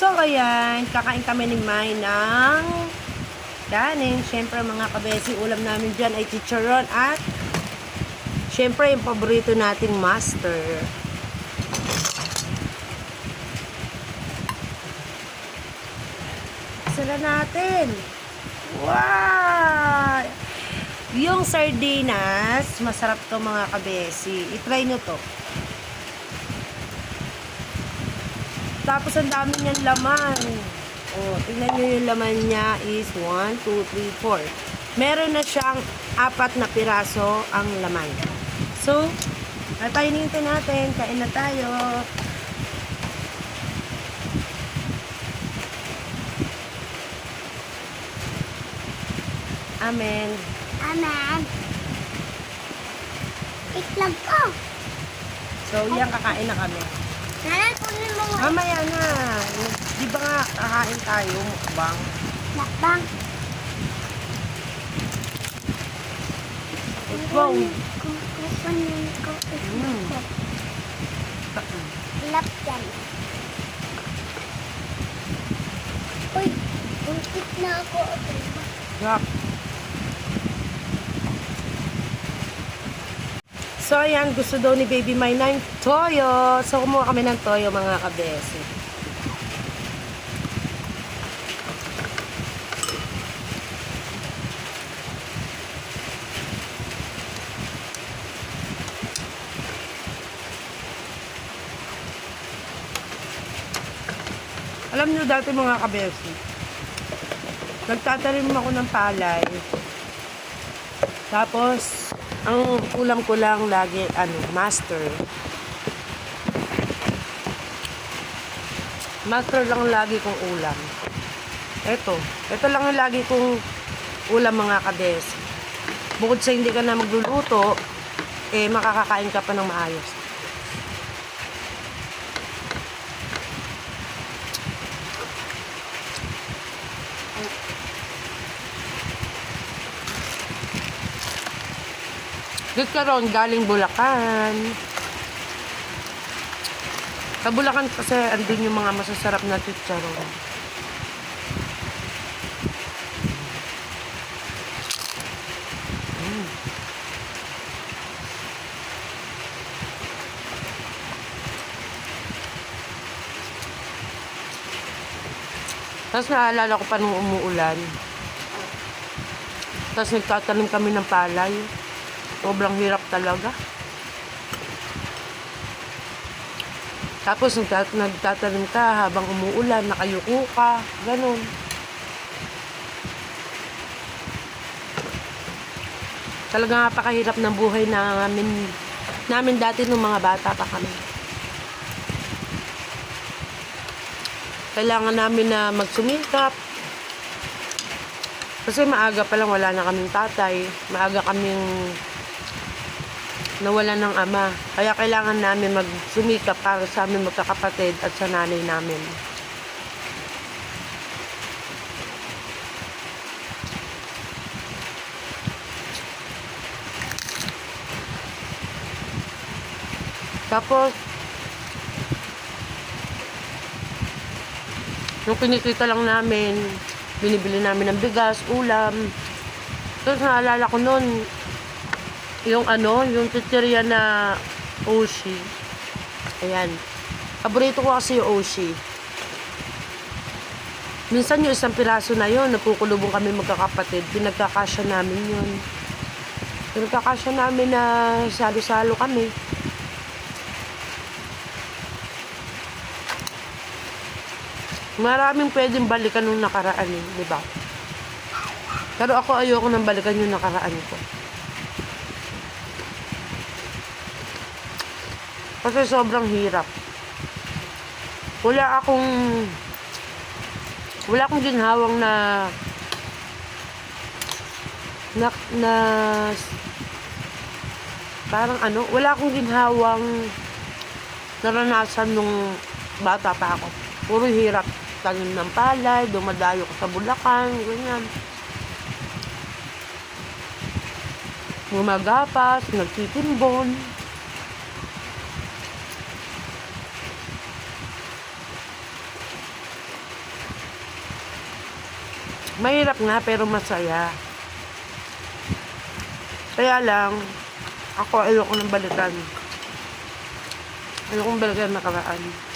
So, ayan, kakain kami ni Mai ng kanin. Siyempre, mga kabesi, ulam namin dyan ay chicharon at siyempre, yung paborito nating master. Sala natin. Wow! Yung sardinas, masarap to mga kabesi. I-try nyo to. Tapos, ang dami niyang laman. O, tingnan nyo yung laman niya is 1, 2, 3, 4. Meron na siyang 4 na piraso ang laman. So, natayinintin natin. Kain na tayo. Amen. Amen. Itlog ko. So, yan, kakain na kami. Nanay, kunin mo nga. Mamaya na. Di ba nga, kakain tayo, mukbang? Nakbang. Let's go. Kukunin ko itlog. Lap yan. Uy, buntit na ako. Yuck. So, ayan, gusto daw ni Baby Mai ng toyo. So, kumuha kami ng toyo, mga kabesi. Alam nyo dati, mga kabesi, nagtatanim ako ng palay. Tapos, ang ulam ko lang lagi, master. Master lang lagi kong ulam. Ito lang ang lagi kong ulam, mga kabes. Bukod sa hindi ka na magluluto, makakakain ka pa ng maayos. Chicharon galing Bulacan. Sa Bulacan kasi andun yung mga masasarap na chicharon. Tapos naalala ko pa nung umuulan. Tapos nagtatanim kami ng palay. Sobrang hirap talaga. Tapos nagtatanim ka habang umuulan, nakayuko ka, ganun. Talaga napakahirap ng buhay namin dati nung mga bata pa kami. Kailangan namin na magsumikap. Kasi maaga pa lang wala na kaming tatay. Maaga kaming nawala ng ama. Kaya kailangan namin magsumikap para sa aming magkakapatid at sa nanay namin. Tapos, yung kinikita lang namin, binibili namin ng bigas, ulam. Tapos naalala ko noon, yung chicheria na Oshi. Ayan. Paborito ko kasi yung Oshi. Minsan yung isang piraso na yun, nagkukulubong kami magkakapatid. Pinagkakasya namin yun. Pinagkakasya namin na salo-salo kami. Maraming pwedeng balikan nung nakaraan eh, di ba? Pero ako ayoko nang balikan yung nakaraan ko. Kasi sobrang hirap. Wala akong ginhawang na parang wala akong ginhawang naranasan nung bata pa ako. Puro hirap. Tanim ng palay, dumadayo ko sa Bulacan, ganyan. Gumagapas, nagtitimbon. Mahirap nga, pero masaya. Kaya lang, ako ayoko ng balikan. Ayokong balikan nakaraan.